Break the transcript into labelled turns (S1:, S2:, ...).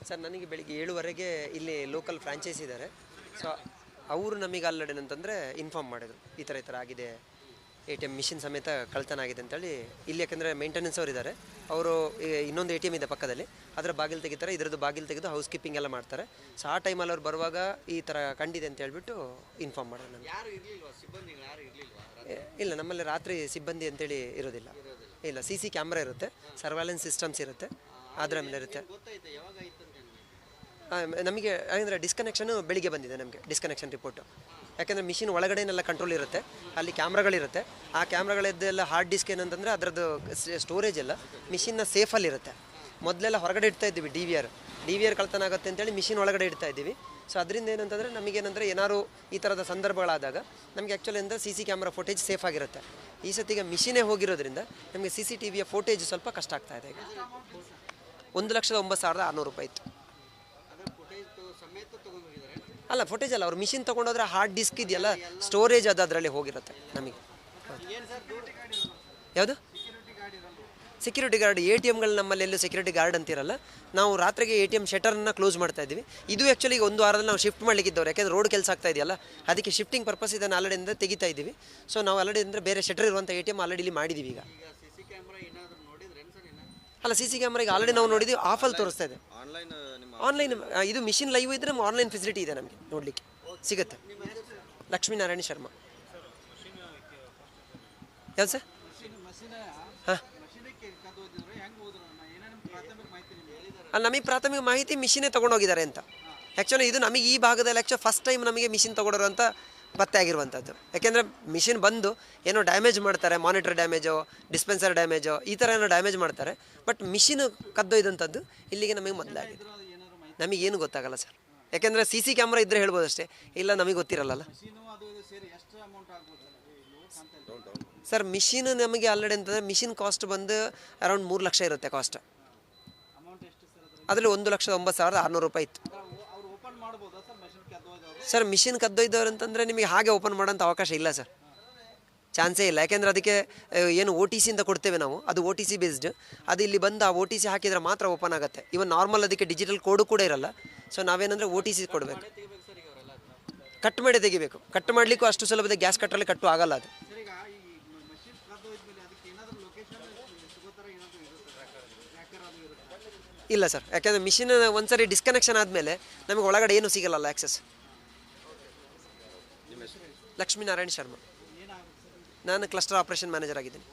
S1: Sir ನನಗೆ ಬೆಳಿಗ್ಗೆ 7:30ಗೆ ಇಲ್ಲಿ ಲೋಕಲ್ ಫ್ರಾಂಚೈಸಿ ಇದ್ದಾರೆ. ಸೊ ಅವರು ನಮಗೆ ಆಲ್ರೆಡಿ ಏನಂತಂದರೆ ಇನ್ಫಾರ್ಮ್ ಮಾಡಿದರು, ಈ ಥರ ಆಗಿದೆ, ATM ಮಿಷಿನ್ ಸಮೇತ ಕಳ್ತನ ಆಗಿದೆ ಅಂತೇಳಿ. ಇಲ್ಲಿ ಯಾಕೆಂದರೆ ಮೇಂಟೆನೆನ್ಸ್ ಅವರು ಇದ್ದಾರೆ, ಅವರು ಇನ್ನೊಂದು ATM ಇದೆ ಪಕ್ಕದಲ್ಲಿ, ಅದರ ಬಾಗಿಲು ತೆಗಿತಾರೆ, ಇದರದ್ದು ಬಾಗಿಲು ತೆಗೆದು ಹೌಸ್ ಕೀಪಿಂಗ್ ಎಲ್ಲ ಮಾಡ್ತಾರೆ. ಸೊ ಆ ಟೈಮಲ್ಲಿ ಅವ್ರು ಬರುವಾಗ ಈ ಥರ ಕಂಡಿದೆ ಅಂತ ಹೇಳ್ಬಿಟ್ಟು ಇನ್ಫಾರ್ಮ್ ಮಾಡೋಣ ನಮಗೆ. ಇಲ್ಲ, ನಮ್ಮಲ್ಲಿ ರಾತ್ರಿ ಸಿಬ್ಬಂದಿ ಅಂತೇಳಿ ಇರೋದಿಲ್ಲ. ಇಲ್ಲ, CC ಕ್ಯಾಮ್ರಾ ಇರುತ್ತೆ, ಸರ್ವೈಲೆನ್ಸ್ ಸಿಸ್ಟಮ್ಸ್ ಇರುತ್ತೆ, ಅದರ ಮೇಲೆ ಇರುತ್ತೆ. ನಮಗೆ ಅಂದರೆ ಡಿಸ್ಕನೆಕ್ಷನು ಬೆಳಿಗ್ಗೆ ಬಂದಿದೆ ನಮಗೆ ಡಿಸ್ಕನೆಕ್ಷನ್ ರಿಪೋರ್ಟು. ಯಾಕೆಂದರೆ ಮಿಷಿನ್ ಒಳಗಡೆನೆಲ್ಲ ಕಂಟ್ರೋಲ್ ಇರುತ್ತೆ, ಅಲ್ಲಿ ಕ್ಯಾಮ್ರಾಗಳಿರುತ್ತೆ. ಆ ಕ್ಯಾಮ್ರಾಗಳದ್ದೆಲ್ಲ ಹಾರ್ಡ್ ಡಿಸ್ಕ್ ಏನಂತಂದರೆ ಅದರದ್ದು ಸ್ಟೋರೇಜ್ ಎಲ್ಲ ಮಿಷಿನ್ನ ಸೇಫಲ್ಲಿರುತ್ತೆ. ಮೊದಲೆಲ್ಲ ಹೊರಗಡೆ ಇಡ್ತಾ ಇದ್ದೀವಿ, ಡಿ ವಿ ಆರ್ ಕಳ್ತನ ಆಗುತ್ತೆ ಅಂತೇಳಿ ಮಿಷಿನ್ ಒಳಗಡೆ ಇಡ್ತಾ ಇದ್ದೀವಿ. ಸೊ ಅದರಿಂದ ಏನಂತಂದರೆ ನಮಗೇನಂದರೆ ಏನಾದ್ರು ಈ ಥರದ ಸಂದರ್ಭಗಳಾದಾಗ ನಮಗೆ ಆ್ಯಕ್ಚುಲಿ ಅಂದರೆ CC ಕ್ಯಾಮ್ರಾ ಫೋಟೇಜ್ ಸೇಫ್ ಆಗಿರುತ್ತೆ. ಈ ಸತಿಗೆ ಮಿಷಿನೇ ಹೋಗಿರೋದ್ರಿಂದ ನಮಗೆ CCTVಯ ಫೋಟೇಜ್ ಸ್ವಲ್ಪ ಕಷ್ಟ ಆಗ್ತಾ ಇದೆ. ಈಗ 1,09,600 ರೂಪಾಯಿ ಇತ್ತು. ಅಲ್ಲ, ಫೋಟೇಜ್ ಅಲ್ಲ, ಅವ್ರು ಮಿಷಿನ್ ತೊಗೊಂಡೋದ್ರೆ ಹಾರ್ಡ್ ಡಿಸ್ಕ್ ಇದೆಯಲ್ಲ, ಸ್ಟೋರೇಜ್ ಅದರಲ್ಲಿ ಹೋಗಿರುತ್ತೆ ನಮಗೆ. ಯಾವುದು ಸೆಕ್ಯೂರಿಟಿ ಗಾರ್ಡ್? ATMಗಳು ನಮ್ಮಲ್ಲಿ ಎಲ್ಲೂ ಸೆಕ್ಯೂರಿಟಿ ಗಾರ್ಡ್ ಅಂತಿರಲ್ಲ. ನಾವು ರಾತ್ರಿಗೆ ATM ಶಟರ್ನ ಕ್ಲೋಸ್ ಮಾಡ್ತಾ ಇದ್ದೀವಿ. ಇದು ಆ್ಯಕ್ಚುಲಿ ಈಗ 1 ವಾರದಲ್ಲಿ ನಾವು ಶಿಫ್ಟ್ ಮಾಡಲಿಕ್ಕಿದ್ದವ್ರು, ಯಾಕೆಂದರೆ ರೋಡ್ ಕೆಲಸ ಆಗ್ತಾ ಇದೆಯಲ್ಲ, ಅದಕ್ಕೆ ಶಿಫ್ಟಿಂಗ್ ಪರ್ಪಸ್ ಇದನ್ನು ಆಲ್ರೆಡಿಯಿಂದ ತೆಗಿತಾ ಇದ್ದೀವಿ. ಸೊ ನಾವು ಆಲ್ರೆಡಿ ಅಂದರೆ ಬೇರೆ ಶಟರ್ ಇರುವಂಥ ATM ಆಲ್ರೆಡಿ ಇಲ್ಲಿ ಮಾಡಿದ್ದೀವಿ. ಈಗ ಅಲ್ಲ, CC ಕ್ಯಾಮ್ರಾ ಈಗ ಆಲ್ರೆಡಿ ನಾವು ನೋಡಿದ್ದೀವಿ, ಆಫಲ್ಲಿ ತೋರಿಸ್ತಾ ಇದೆ. ಆನ್ಲೈನ್ ಇದು ಮಿಷಿನ್ ಲೈವ್ ಇದ್ದರೆ ಆನ್ಲೈನ್ ಫೆಸಿಲಿಟಿ ಇದೆ, ನಮಗೆ ನೋಡಲಿಕ್ಕೆ ಸಿಗುತ್ತೆ. ಲಕ್ಷ್ಮೀನಾರಾಯಣ ಶರ್ಮಾ. ಯಾವ್ದು ಸರ್? ಹಾಂ, ಅಲ್ಲಿ ನಮಗೆ ಪ್ರಾಥಮಿಕ ಮಾಹಿತಿ ಮಿಷಿನೇ ತೊಗೊಂಡೋಗಿದ್ದಾರೆ ಅಂತ. ಆ್ಯಕ್ಚುಲಿ ಇದು ನಮಗೆ ಈ ಭಾಗದಲ್ಲಿ ಫಸ್ಟ್ ಟೈಮ್ ನಮಗೆ ಮಿಷಿನ್ ತೊಗೊಂಡೋರು ಅಂತ ಪತ್ತೆ ಆಗಿರುವಂಥದ್ದು. ಯಾಕೆಂದರೆ ಮಿಷಿನ್ ಬಂದು ಏನೋ ಡ್ಯಾಮೇಜ್ ಮಾಡ್ತಾರೆ, ಮಾನಿಟರ್ ಡ್ಯಾಮೇಜೋ, ಡಿಸ್ಪೆನ್ಸರ್ ಡ್ಯಾಮೇಜೋ, ಈ ಥರ ಏನೋ ಡ್ಯಾಮೇಜ್ ಮಾಡ್ತಾರೆ. ಬಟ್ ಮಿಷಿನ್ ಕದ್ದೊಯ್ದಂಥದ್ದು ಇಲ್ಲಿಗೆ ನಮಗೆ ಮೊದಲಾಗಿದೆ. ನಮಗೇನು ಗೊತ್ತಾಗಲ್ಲ ಸರ್, ಯಾಕೆಂದರೆ CC ಕ್ಯಾಮ್ರಾ ಇದ್ದರೆ ಹೇಳ್ಬೋದು ಅಷ್ಟೇ, ಇಲ್ಲ ನಮಗೆ ಗೊತ್ತಿರಲ್ಲ ಸರ್. ಮಿಷಿನ್ ನಮಗೆ ಆಲ್ರೆಡಿ ಅಂತಂದರೆ ಮಿಷಿನ್ ಕಾಸ್ಟ್ ಬಂದು ಅರೌಂಡ್ 3 ಲಕ್ಷ ಇರುತ್ತೆ ಕಾಸ್ಟ್. ಅದರಲ್ಲಿ 1,09,600 ರೂಪಾಯಿ ಇತ್ತು ಸರ್. ಮಿಷಿನ್ ಕದ್ದೊಯ್ದವ್ರು ಅಂತಂದರೆ ನಿಮಗೆ ಹಾಗೆ ಓಪನ್ ಮಾಡೋಂಥ ಅವಕಾಶ ಇಲ್ಲ ಸರ್, ಚಾನ್ಸೇ ಇಲ್ಲ. ಯಾಕೆಂದರೆ ಅದಕ್ಕೆ ಏನು OTC ಅಂತ ಕೊಡ್ತೇವೆ ನಾವು, ಅದು OTC ಬೇಸ್ಡ್. ಅದು ಇಲ್ಲಿ ಬಂದು ಆ OTC ಹಾಕಿದರೆ ಮಾತ್ರ ಓಪನ್ ಆಗುತ್ತೆ. ಇವನ್ ನಾರ್ಮಲ್ ಅದಕ್ಕೆ ಡಿಜಿಟಲ್ ಕೋಡು ಕೂಡ ಇರಲ್ಲ. ಸೊ ನಾವೇನಂದರೆ OTC ಕೊಡಬೇಕು, ಕಟ್ ಮಾಡಿ ತೆಗಿಬೇಕು. ಕಟ್ ಮಾಡಲಿಕ್ಕೂ ಅಷ್ಟು ಸುಲಭದ ಗ್ಯಾಸ್ ಕಟ್ಟರಲ್ಲಿ ಕಟ್ಟು ಆಗಲ್ಲ ಅದು. ಇಲ್ಲ ಸರ್, ಯಾಕೆಂದರೆ ಮಿಷಿನ್ ಒಂದ್ಸರಿ ಡಿಸ್ಕನೆಕ್ಷನ್ ಆದಮೇಲೆ ನಮಗೆ ಒಳಗಡೆ ಏನು ಸಿಗಲ್ಲ ಆ್ಯಕ್ಸೆಸ್. ಲಕ್ಷ್ಮೀನಾರಾಯಣ ಶರ್ಮಾ. ನಾನು ಕ್ಲಸ್ಟರ್ ಆಪರೇಷನ್ ಮ್ಯಾನೇಜರ್ ಆಗಿದ್ದೀನಿ.